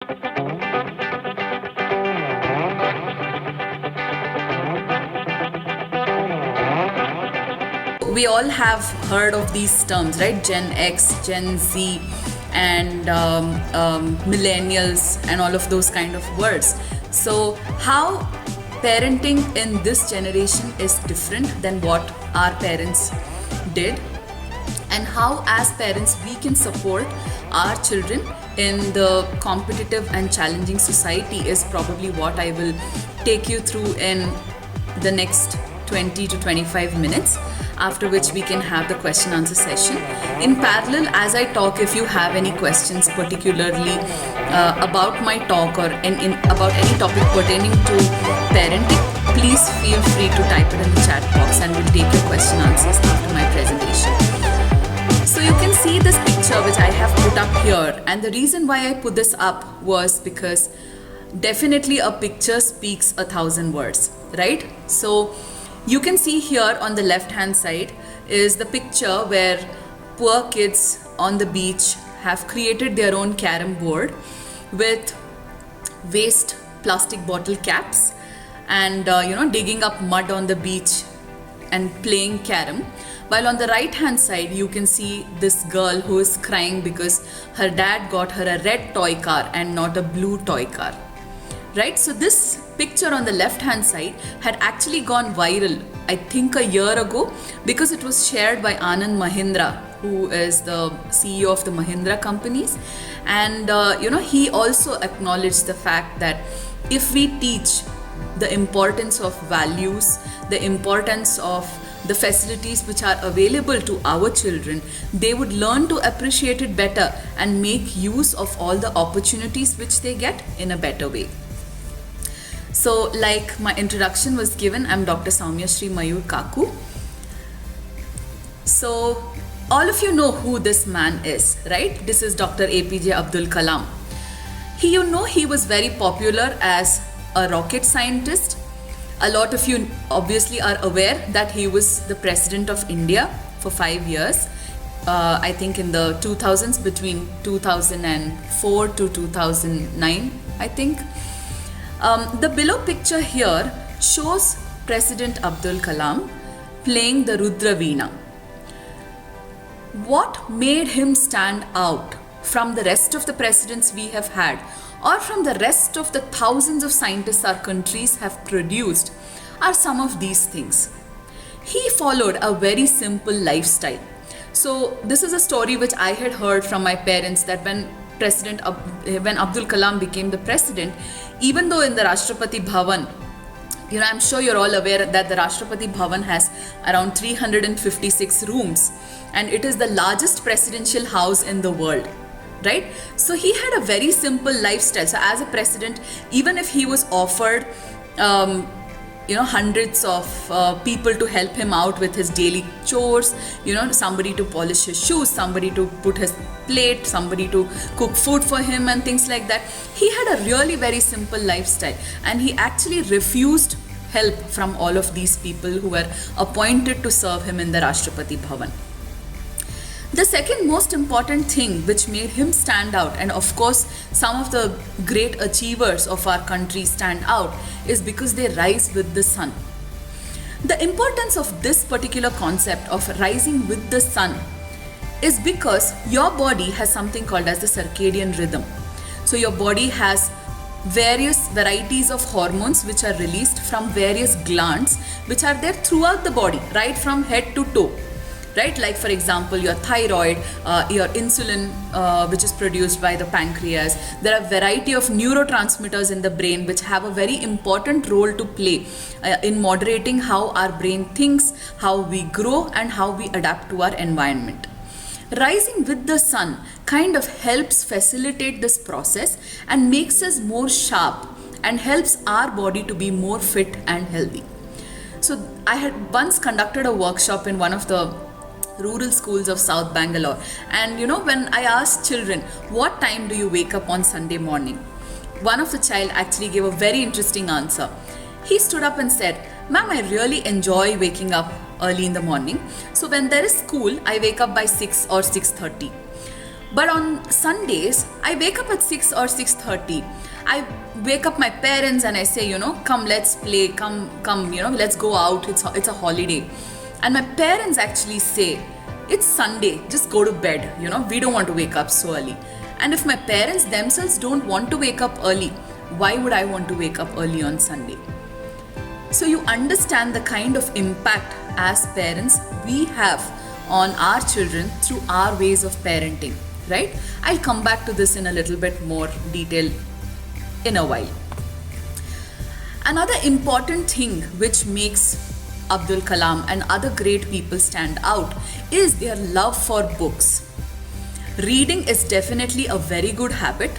We all have heard of these terms, right? Gen X, Gen Z, and millennials, and all of those kind of words. So, how parenting in this generation is different than what our parents did, and how, as parents, we can support our children in the competitive and challenging society is probably what I will take you through in the next 20 to 25 minutes, after which we can have the question answer session. In parallel, as I talk, if you have any questions particularly about my talk or about any topic pertaining to parenting, please feel free to type it in the chat box and we'll take your question answers after my presentation. So you can see this picture which I have put up here, and the reason why I put this up was because definitely a picture speaks 1,000 words, right? So you can see here on the left hand side is the picture where poor kids on the beach have created their own carom board with waste plastic bottle caps and digging up mud on the beach and playing carom. While on the right hand side you can see this girl who is crying because her dad got her a red toy car and not a blue toy car. Right, so this picture on the left hand side had actually gone viral, I think a year ago, because it was shared by Anand Mahindra, who is the CEO of the Mahindra companies. And he also acknowledged the fact that if we teach the importance of values, the importance of the facilities which are available to our children, they would learn to appreciate it better and make use of all the opportunities which they get in a better way. So, like my introduction was given, I'm Dr. Soumya Sri Mayur Kaku. So, all of you know who this man is, right? This is Dr. APJ Abdul Kalam. He was very popular as a rocket scientist. A lot of you obviously are aware that he was the president of India for 5 years. I think in the 2000s, between 2004 to 2009, I think. The below picture here shows President Abdul Kalam playing the Rudra Veena. What made him stand out from the rest of the presidents we have had, or from the rest of the thousands of scientists our countries have produced, are some of these things. He followed a very simple lifestyle. So this is a story which I had heard from my parents, that when Abdul Kalam became the president, even though in the Rashtrapati Bhavan, I'm sure you're all aware that the Rashtrapati Bhavan has around 356 rooms, and it is the largest presidential house in the world, right? So he had a very simple lifestyle. So as a president, even if he was offered hundreds of people to help him out with his daily chores, somebody to polish his shoes, somebody to put his plate, somebody to cook food for him and things like that. He had a really very simple lifestyle, and he actually refused help from all of these people who were appointed to serve him in the Rashtrapati Bhavan. The second most important thing which made him stand out, and of course some of the great achievers of our country stand out, is because they rise with the sun. The importance of this particular concept of rising with the sun is because your body has something called as the circadian rhythm. So your body has various varieties of hormones which are released from various glands which are there throughout the body, right from head to toe. Right, like for example, your thyroid, your insulin, which is produced by the pancreas. There are a variety of neurotransmitters in the brain which have a very important role to play in moderating how our brain thinks, how we grow, and how we adapt to our environment. Rising with the sun kind of helps facilitate this process and makes us more sharp and helps our body to be more fit and healthy. So I had once conducted a workshop in one of the rural schools of South Bangalore, and when I asked children, what time do you wake up on Sunday morning, one of the child actually gave a very interesting answer. He stood up and said, "Ma'am, I really enjoy waking up early in the morning. So when there is school, I wake up by 6 or 6:30. But on Sundays, I wake up at 6 or 6:30. I wake up my parents and I say, come, let's play, come, let's go out. It's a holiday. And my parents actually say, it's Sunday, just go to bed. We don't want to wake up so early. And if my parents themselves don't want to wake up early, why would I want to wake up early on Sunday? So you understand the kind of impact as parents we have on our children through our ways of parenting, right? I'll come back to this in a little bit more detail in a while. Another important thing which makes Abdul Kalam and other great people stand out is their love for books. Reading is definitely a very good habit.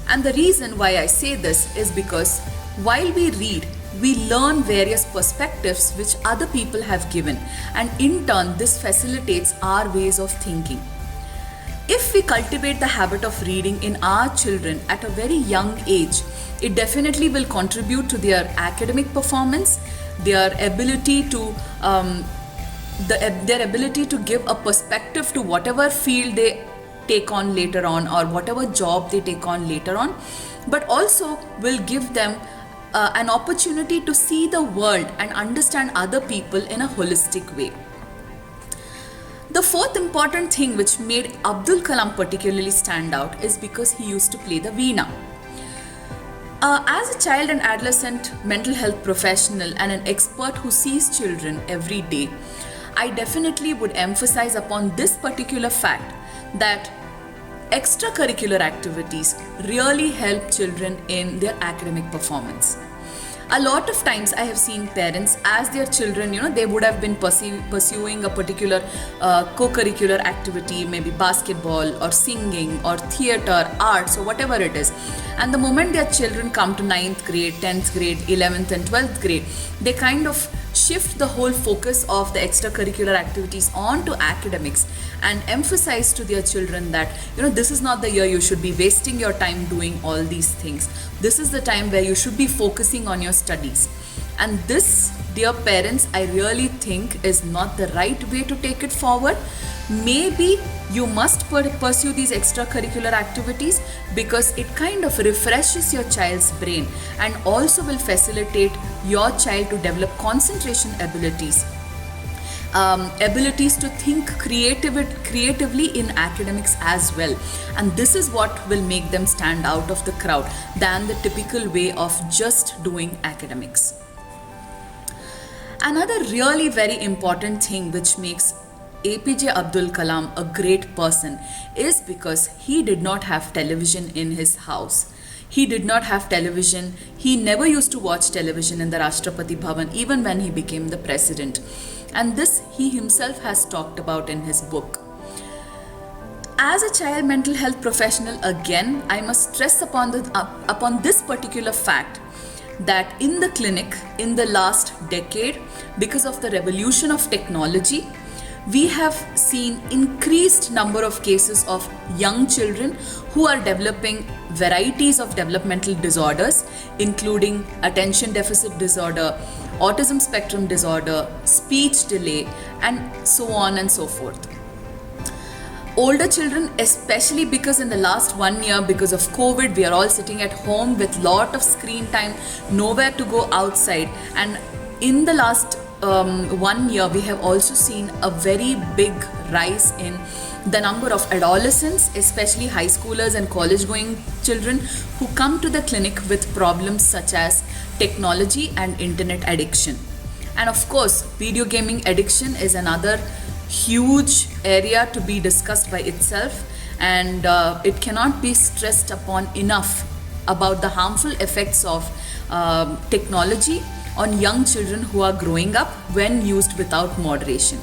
And the reason why I say this is because while we read, we learn various perspectives which other people have given, and in turn this facilitates our ways of thinking. If we cultivate the habit of reading in our children at a very young age, it definitely will contribute to their academic performance, their ability to their ability to give a perspective to whatever field they take on later on or whatever job they take on later on, but also will give them an opportunity to see the world and understand other people in a holistic way. The fourth important thing which made Abdul Kalam particularly stand out is because he used to play the veena. As a child and adolescent mental health professional and an expert who sees children every day, I definitely would emphasize upon this particular fact that extracurricular activities really help children in their academic performance. A lot of times I have seen parents, as their children, they would have been pursuing a particular co-curricular activity, maybe basketball or singing or theatre, arts or whatever it is. And the moment their children come to 9th grade, 10th grade, 11th and 12th grade, they kind of shift the whole focus of the extracurricular activities onto academics and emphasize to their children that, this is not the year you should be wasting your time doing all these things. This is the time where you should be focusing on your studies. And this, dear parents, I really think is not the right way to take it forward. Maybe you must pursue these extracurricular activities because it kind of refreshes your child's brain and also will facilitate your child to develop concentration abilities, abilities to think creatively in academics as well. And this is what will make them stand out of the crowd than the typical way of just doing academics. Another really very important thing which makes APJ Abdul Kalam a great person is because he did not have television in his house. He did not have television. He never used to watch television in the Rashtrapati Bhavan even when he became the president. And this he himself has talked about in his book. As a child mental health professional, again, I must stress upon this particular fact that in the clinic, in the last decade, because of the revolution of technology, we have seen increased number of cases of young children who are developing varieties of developmental disorders, including attention deficit disorder, autism spectrum disorder, speech delay, and so on and so forth. Older children, especially because in the last 1 year, because of COVID, we are all sitting at home with lot of screen time, nowhere to go outside. And in the last 1 year, we have also seen a very big rise in the number of adolescents, especially high schoolers and college-going children who come to the clinic with problems such as technology and internet addiction. And of course, video gaming addiction is another huge area to be discussed by itself, and it cannot be stressed upon enough about the harmful effects of technology on young children who are growing up when used without moderation.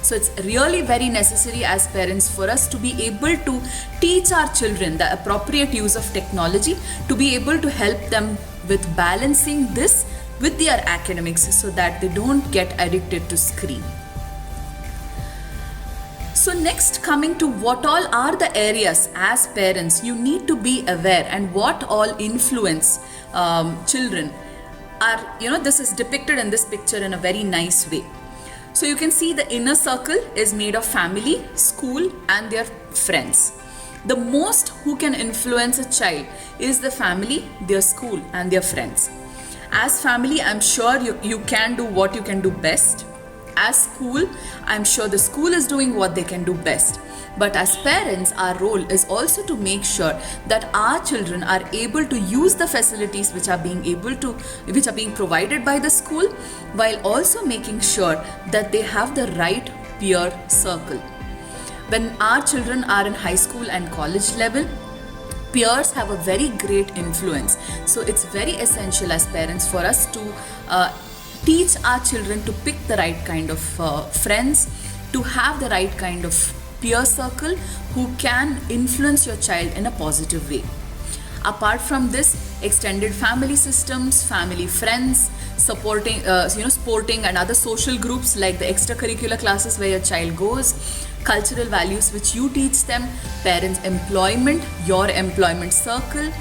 So it's really very necessary as parents for us to be able to teach our children the appropriate use of technology, to be able to help them with balancing this with their academics so that they don't get addicted to screen. So next, coming to what all are the areas as parents you need to be aware and what all influence children are, this is depicted in this picture in a very nice way. So you can see the inner circle is made of family, school and their friends. The most who can influence a child is the family, their school, and their friends. As family, I'm sure you can do what you can do best. As school, I'm sure the school is doing what they can do best. But as parents, our role is also to make sure that our children are able to use the facilities which are being provided by the school, while also making sure that they have the right peer circle. When our children are in high school and college level, peers have a very great influence. So it's very essential as parents for us to teach our children to pick the right kind of friends, to have the right kind of peer circle who can influence your child in a positive way. Apart from this, extended family systems, family friends, supporting, sporting and other social groups like the extracurricular classes where your child goes, cultural values which you teach them, parents' employment, your employment circle,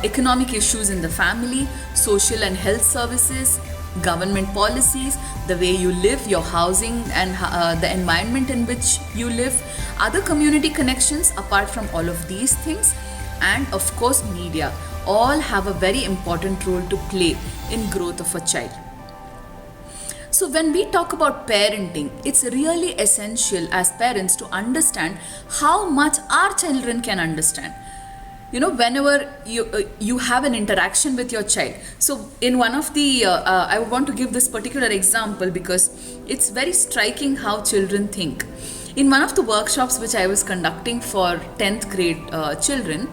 economic issues in the family, social and health services, government policies, the way you live, your housing and the environment in which you live, other community connections apart from all of these things, and of course media, all have a very important role to play in growth of a child. So when we talk about parenting, it's really essential as parents to understand how much our children can understand. Whenever you have an interaction with your child. So in one of the, I want to give this particular example because it's very striking how children think. In one of the workshops which I was conducting for 10th grade children,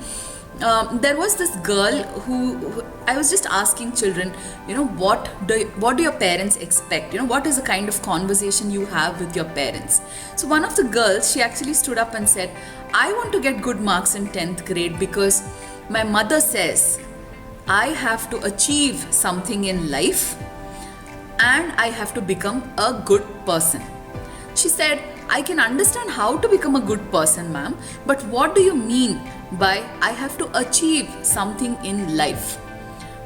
there was this girl who I was just asking children, what do your parents expect? What is the kind of conversation you have with your parents? So one of the girls, she actually stood up and said, I want to get good marks in 10th grade because my mother says I have to achieve something in life and I have to become a good person. She said, I can understand how to become a good person, ma'am, but what do you mean by I have to achieve something in life?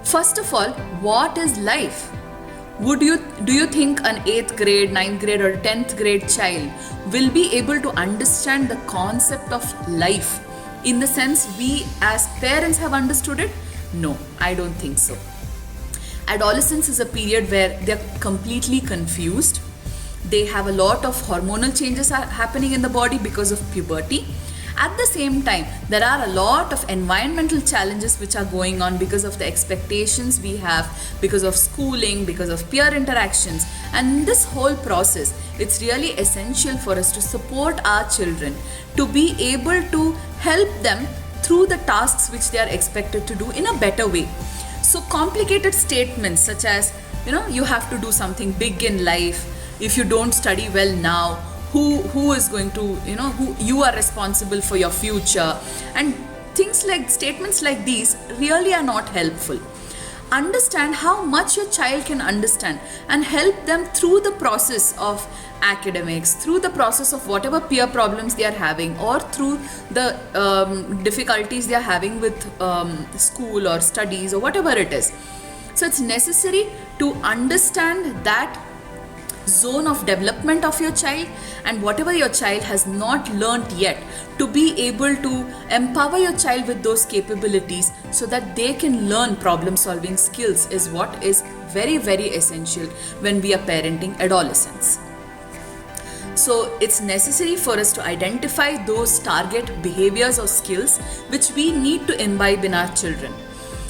First of all, what is life? Do you think an 8th grade, 9th grade or 10th grade child will be able to understand the concept of life in the sense we as parents have understood it? No, I don't think so. Adolescence is a period where they're completely confused. They have a lot of hormonal changes happening in the body because of puberty. At the same time, there are a lot of environmental challenges which are going on because of the expectations we have, because of schooling, because of peer interactions. And in this whole process, it's really essential for us to support our children to be able to help them through the tasks which they are expected to do in a better way. So complicated statements such as, you have to do something big in life. If you don't study well now, who is going to, who you are responsible for your future, and statements like these really are not helpful. Understand how much your child can understand and help them through the process of academics, through the process of whatever peer problems they are having, or through the difficulties they are having with school or studies or whatever it is. So it's necessary to understand that zone of development of your child and whatever your child has not learnt yet, to be able to empower your child with those capabilities so that they can learn problem solving skills is what is very, very essential when we are parenting adolescents. So it's necessary for us to identify those target behaviors or skills which we need to imbibe in our children.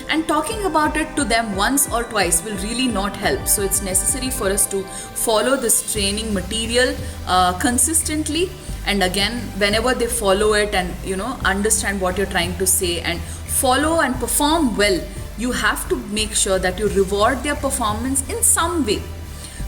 And talking about it to them once or twice will really not help. So it's necessary for us to follow this training material consistently. And again, whenever they follow it and understand what you're trying to say and follow and perform well, you have to make sure that you reward their performance in some way.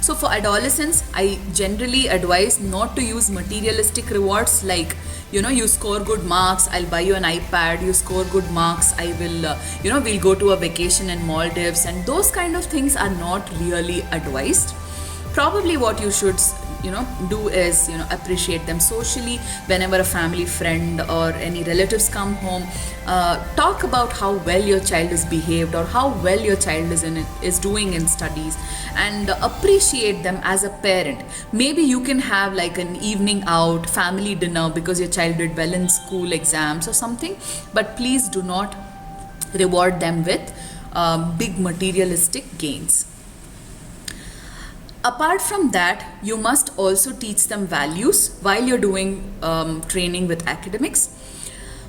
So for adolescents, I generally advise not to use materialistic rewards like, you score good marks, I'll buy you an iPad, you score good marks, I will, we'll go to a vacation in Maldives, and those kind of things are not really advised. Probably what you should do is appreciate them socially. Whenever a family friend or any relatives come home, talk about how well your child is behaved or how well your child is doing in studies, and appreciate them as a parent. Maybe you can have like an evening out family dinner because your child did well in school exams or something, but please do not reward them with big materialistic gains. Apart from that, you must also teach them values while you're doing training with academics.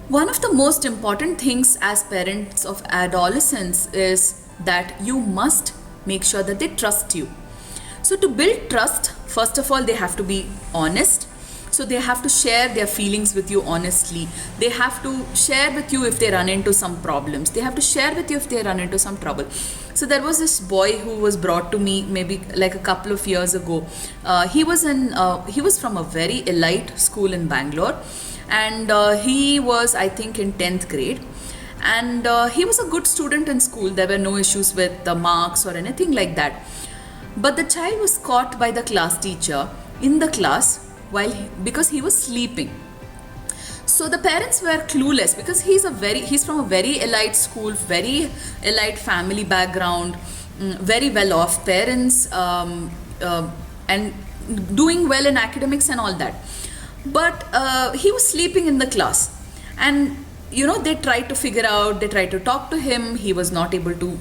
One of the most important things as parents of adolescents is that you must make sure that they trust you. So to build trust, first of all, they have to be honest. So they have to share their feelings with you honestly. They have to share with you if they run into some problems. They have to share with you if they run into some trouble. So there was this boy who was brought to me maybe like a couple of years ago. He was from a very elite school in Bangalore, and he was, I think, in 10th grade. And he was a good student in school. There were no issues with the marks or anything like that. But the child was caught by the class teacher in the class because he was sleeping. So the parents were clueless because he's from a very elite school, very elite family background, very well off parents, and doing well in academics and all that. But he was sleeping in the class, and they tried to figure out, they tried to talk to him. He was not able to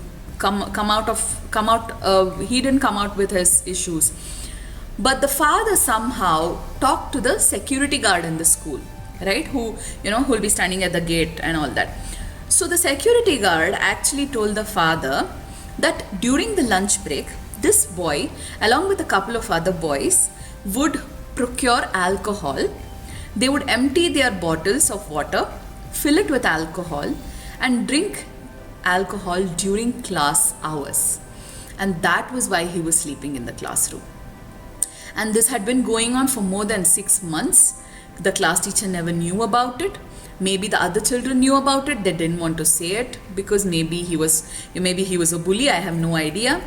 he didn't come out with his issues. But the father somehow talked to the security guard in the school, right? Who will be standing at the gate and all that. So the security guard actually told the father that during the lunch break, this boy, along with a couple of other boys, would procure alcohol. They would empty their bottles of water, fill it with alcohol, and drink alcohol during class hours. And that was why he was sleeping in the classroom. And this had been going on for more than 6 months. The class teacher never knew about it. Maybe the other children knew about it. They didn't want to say it because maybe he was a bully. I have no idea.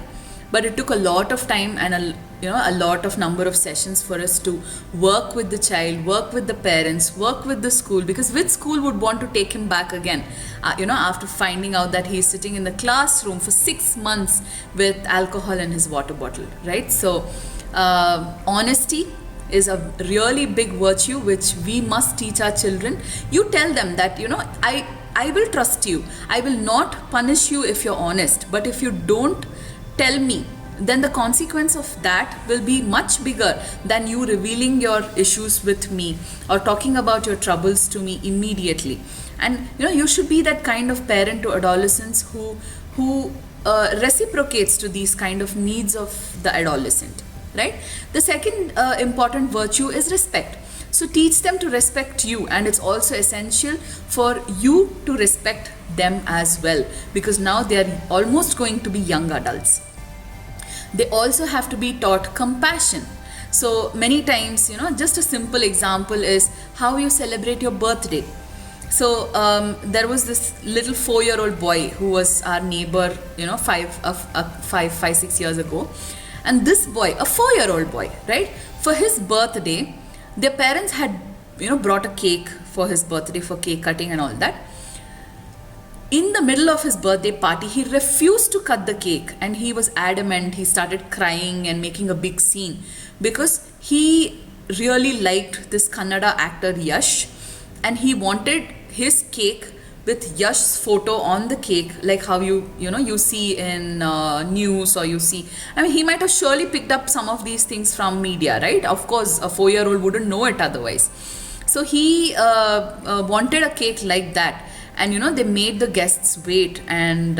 But it took a lot of time and a lot of number of sessions for us to work with the child, work with the parents, work with the school, because which school would want to take him back again after finding out that he's sitting in the classroom for 6 months with alcohol in his water bottle, right? So honesty is a really big virtue which we must teach our children. You tell them that I will trust you, I will not punish you if you're honest, but if you don't tell me, then the consequence of that will be much bigger than you revealing your issues with me or talking about your troubles to me immediately. And you should be that kind of parent to adolescents who reciprocates to these kind of needs of the adolescent, right? The second important virtue is respect. So teach them to respect you, and it's also essential for you to respect them as well, because now they are almost going to be young adults. They also have to be taught compassion. So many times, just a simple example is how you celebrate your birthday. So there was this little 4-year-old boy who was our neighbor, 5-6 years ago. And this boy, a 4-year-old boy, right? For his birthday, their parents had, brought a cake for his birthday, for cake cutting and all that. In the middle of his birthday party, he refused to cut the cake, and he was adamant. He started crying and making a big scene because he really liked this Kannada actor Yash, and he wanted his cake with Yash's photo on the cake, like how you see in news, or you see. I mean, he might have surely picked up some of these things from media, right? Of course, a 4-year-old wouldn't know it otherwise. So he wanted a cake like that. And they made the guests wait and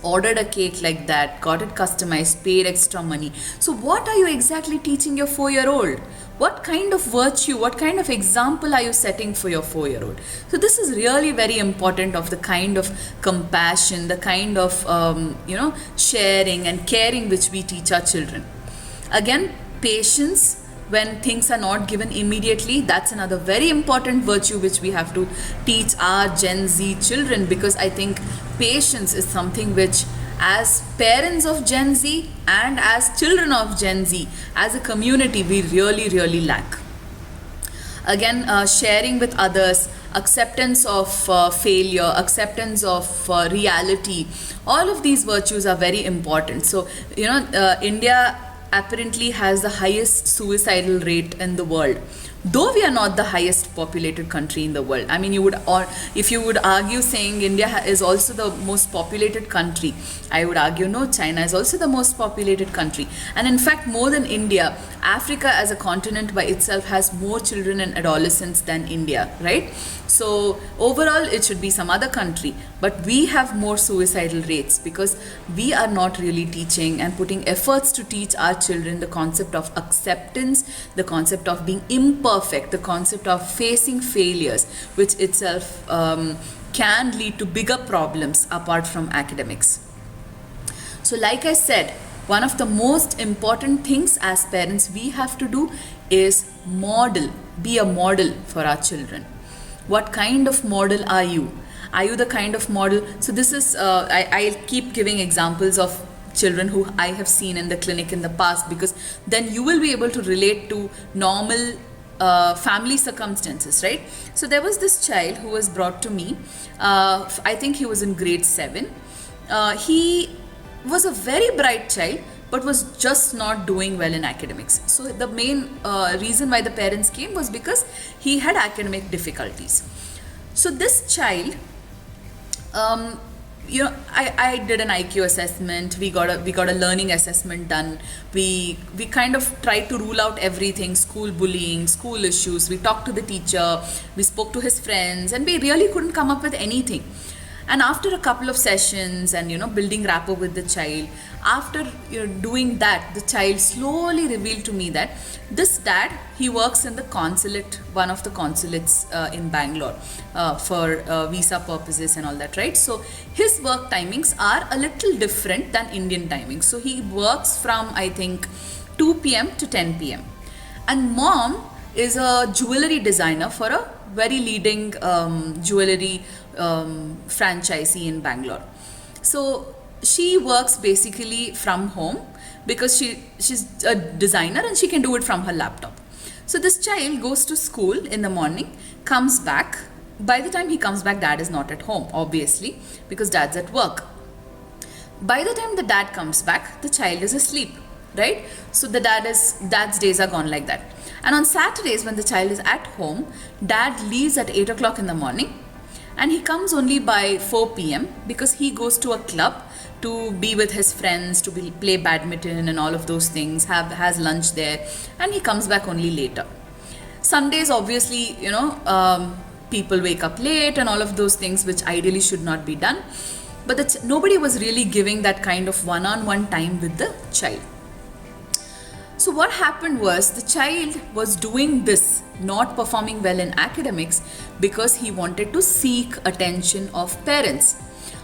ordered a cake like that, got it customized, paid extra money. So what are you exactly teaching your 4-year-old? What kind of virtue, what kind of example are you setting for your 4-year-old? So this is really very important, of the kind of compassion, the kind of sharing and caring which we teach our children. Again, patience. When things are not given immediately, that's another very important virtue which we have to teach our Gen Z children, because I think patience is something which as parents of Gen Z and as children of Gen Z, as a community, we really lack. Again, sharing with others, acceptance of failure, acceptance of reality, all of these virtues are very important. So, India apparently has the highest suicidal rate in the world, though we are not the highest populated country in the world. I mean, if you would argue saying India is also the most populated country, I would argue no, China is also the most populated country. And in fact, more than India, Africa as a continent by itself has more children and adolescents than India, right? So overall, it should be some other country, but we have more suicidal rates because we are not really teaching and putting efforts to teach our children the concept of acceptance, the concept of being imperfect, the concept of facing failures, which itself can lead to bigger problems apart from academics. So like I said, one of the most important things as parents we have to do is be a model for our children. What kind of model are you? Are you the kind of model? So this is, I'll keep giving examples of children who I have seen in the clinic in the past, because then you will be able to relate to normal family circumstances, right? So there was this child who was brought to me. I think he was in grade 7. He was a very bright child, but was just not doing well in academics. So the main reason why the parents came was because he had academic difficulties. So this child, I did an IQ assessment. We got a learning assessment done. We kind of tried to rule out everything: school bullying, school issues. We talked to the teacher. We spoke to his friends, and we really couldn't come up with anything. And after a couple of sessions and building rapport with the child, after doing that, the child slowly revealed to me that this dad, he works in the consulate, one of the consulates in Bangalore for visa purposes and all that, right? So his work timings are a little different than Indian timings. So he works from, I think, 2 p.m. to 10 p.m. And mom is a jewelry designer for a very leading jewelry franchisee in Bangalore. So she works basically from home because she's a designer and she can do it from her laptop. So this child goes to school in the morning, comes back. By the time he comes back, dad is not at home, obviously, because dad's at work. By the time the dad comes back, the child is asleep, right? So the dad's days are gone like that. And on Saturdays, when the child is at home, dad leaves at 8 o'clock in the morning, and he comes only by 4 p.m. because he goes to a club to be with his friends, to play badminton and all of those things, has lunch there, and he comes back only later. Sundays, obviously, people wake up late and all of those things, which ideally should not be done. But nobody was really giving that kind of one-on-one time with the child. So what happened was the child was doing this, not performing well in academics, because he wanted to seek attention of parents.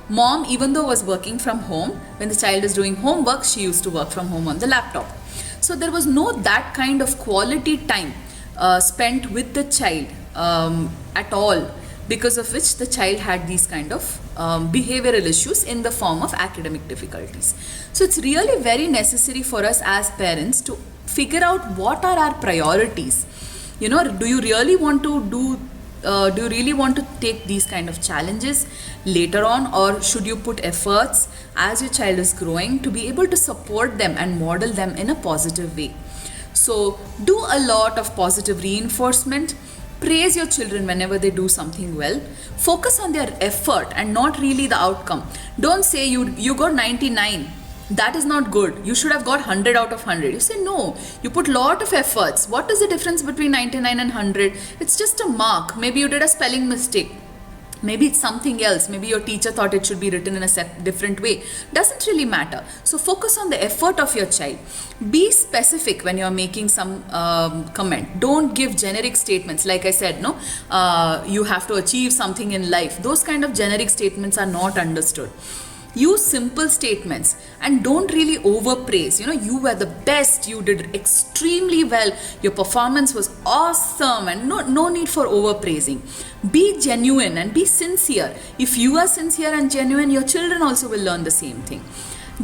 Mom, even though was working from home, when the child is doing homework, she used to work from home on the laptop. So there was no that kind of quality time spent with the child at all, because of which the child had these kind of behavioral issues in the form of academic difficulties. So it's really very necessary for us as parents to figure out what are our priorities. Do you really want to take these kind of challenges later on, or should you put efforts as your child is growing to be able to support them and model them in a positive way? So do a lot of positive reinforcement. Praise your children whenever they do something well. Focus on their effort and not really the outcome. Don't say you got 99. That is not good. You should have got 100 out of 100. You say no. You put lot of efforts. What is the difference between 99 and 100? It's just a mark. Maybe you did a spelling mistake. Maybe it's something else. Maybe your teacher thought it should be written in a different way. Doesn't really matter. So focus on the effort of your child. Be specific when you're making some comment. Don't give generic statements. Like I said, you have to achieve something in life. Those kind of generic statements are not understood. Use simple statements and don't really overpraise. You were the best, you did extremely well, your performance was awesome, and no need for overpraising. Be genuine and be sincere. If you are sincere and genuine, your children also will learn the same thing.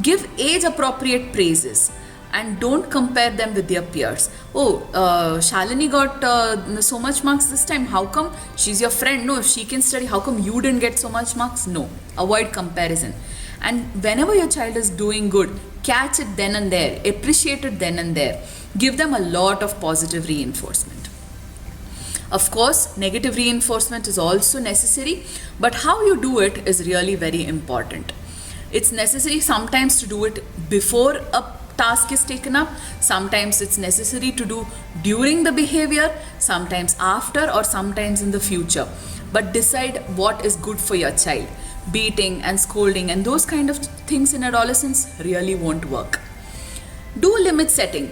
Give age appropriate praises and don't compare them with their peers. Shalini got so much marks this time. How come? She's your friend. No, she can study. How come you didn't get so much marks? No. Avoid comparison. And whenever your child is doing good, catch it then and there. Appreciate it then and there. Give them a lot of positive reinforcement. Of course, negative reinforcement is also necessary, but how you do it is really very important. It's necessary sometimes to do it before a task is taken up. Sometimes it's necessary to do during the behavior, sometimes after, or sometimes in the future. But decide what is good for your child. Beating and scolding and those kind of things in adolescence really won't work. Do limit setting.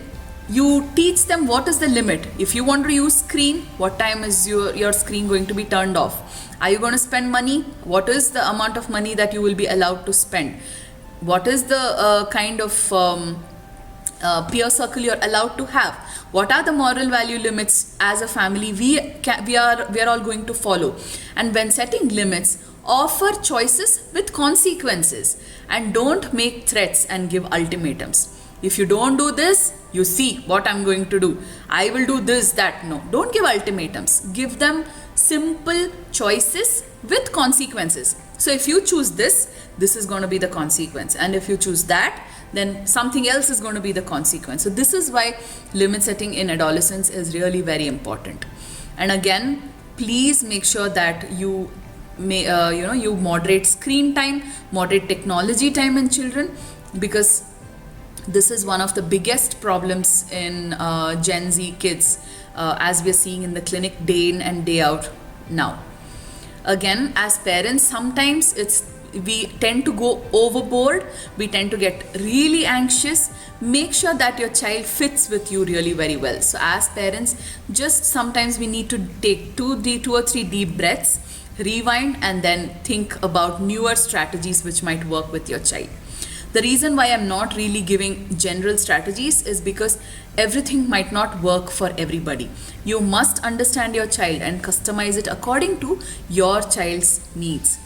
You teach them what is the limit. If you want to use screen, what time is your screen going to be turned off? Are you going to spend money? What is the amount of money that you will be allowed to spend? What is the kind of peer circle you're allowed to have? What are the moral value limits as a family we are all going to follow? And when setting limits, offer choices with consequences and don't make threats and give ultimatums. If you don't do this, you see what I'm going to do. I will do this, that. No, don't give ultimatums. Give them simple choices with consequences. So if you choose this is going to be the consequence. And if you choose that, then something else is going to be the consequence. So this is why limit setting in adolescence is really very important. And again, please make sure that you you moderate screen time, moderate technology time in children, because this is one of the biggest problems in Gen Z kids, as we are seeing in the clinic day in and day out now. Again, as parents, sometimes we tend to go overboard, we tend to get really anxious. Make sure that your child fits with you really very well. So as parents, just sometimes we need to take two or three deep breaths, rewind, and then think about newer strategies which might work with your child. The reason why I'm not really giving general strategies is because everything might not work for everybody. You must understand your child and customize it according to your child's needs.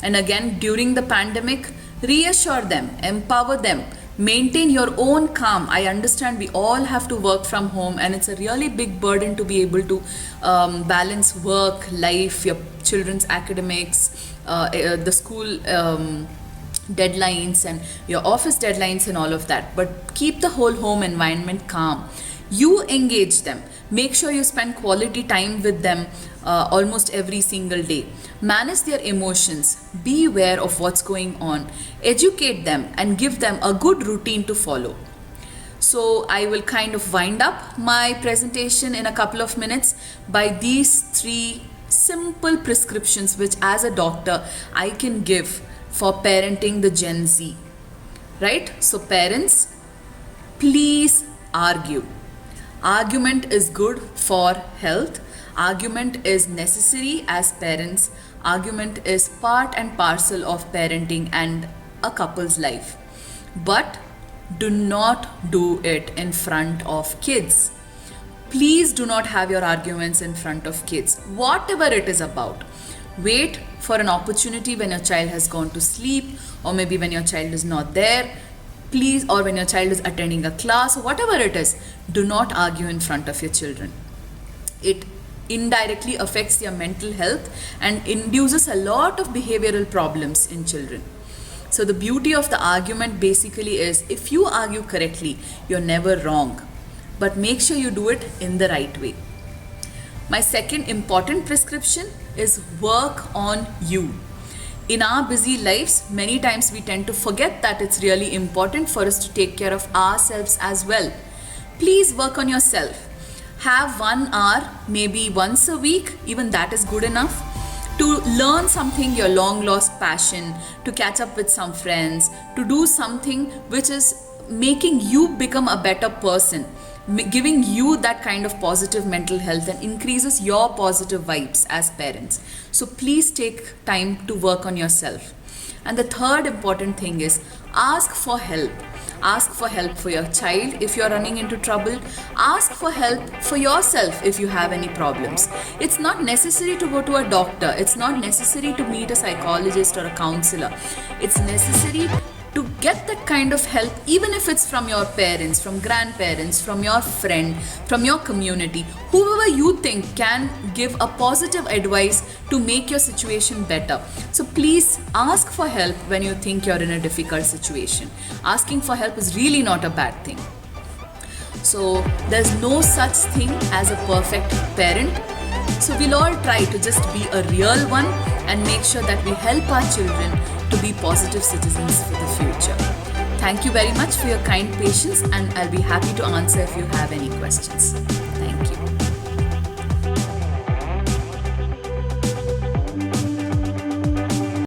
And again, during the pandemic, reassure them, empower them, maintain your own calm. I understand we all have to work from home, and it's a really big burden to be able to balance work, life, your children's academics, the school deadlines and your office deadlines and all of that. But keep the whole home environment calm. You engage them. Make sure you spend quality time with them almost every single day. Manage their emotions. Be aware of what's going on. Educate them and give them a good routine to follow. So I will kind of wind up my presentation in a couple of minutes by these 3 simple prescriptions which as a doctor I can give for parenting the Gen Z. Right? So parents, please argue. Argument is good for health. Argument is necessary as parents. Argument is part and parcel of parenting and a couple's life. But do not do it in front of kids. Please do not have your arguments in front of kids, whatever it is about. Wait for an opportunity when your child has gone to sleep, or maybe when your child is not there. Please, or when your child is attending a class, or whatever it is, do not argue in front of your children. It indirectly affects their mental health and induces a lot of behavioral problems in children. So the beauty of the argument basically is, if you argue correctly, you're never wrong. But make sure you do it in the right way. My second important prescription is work on you. In our busy lives, many times we tend to forget that it's really important for us to take care of ourselves as well. Please work on yourself. Have 1 hour, maybe once a week, even that is good enough, to learn something, your long lost passion, to catch up with some friends, to do something which is making you become a better person, giving you that kind of positive mental health and increases your positive vibes as parents. So please take time to work on yourself. And the third important thing is ask for help. Ask for help for your child if you're running into trouble. Ask for help for yourself if you have any problems. It's not necessary to go to a doctor. It's not necessary to meet a psychologist or a counselor. It's necessary to get that kind of help, even if it's from your parents, from grandparents, from your friend, from your community, whoever you think can give a positive advice to make your situation better. So please ask for help when you think you're in a difficult situation. Asking for help is really not a bad thing. So there's no such thing as a perfect parent. So we'll all try to just be a real one and make sure that we help our children to be positive citizens for the future. Thank you very much for your kind patience, and I'll be happy to answer if you have any questions.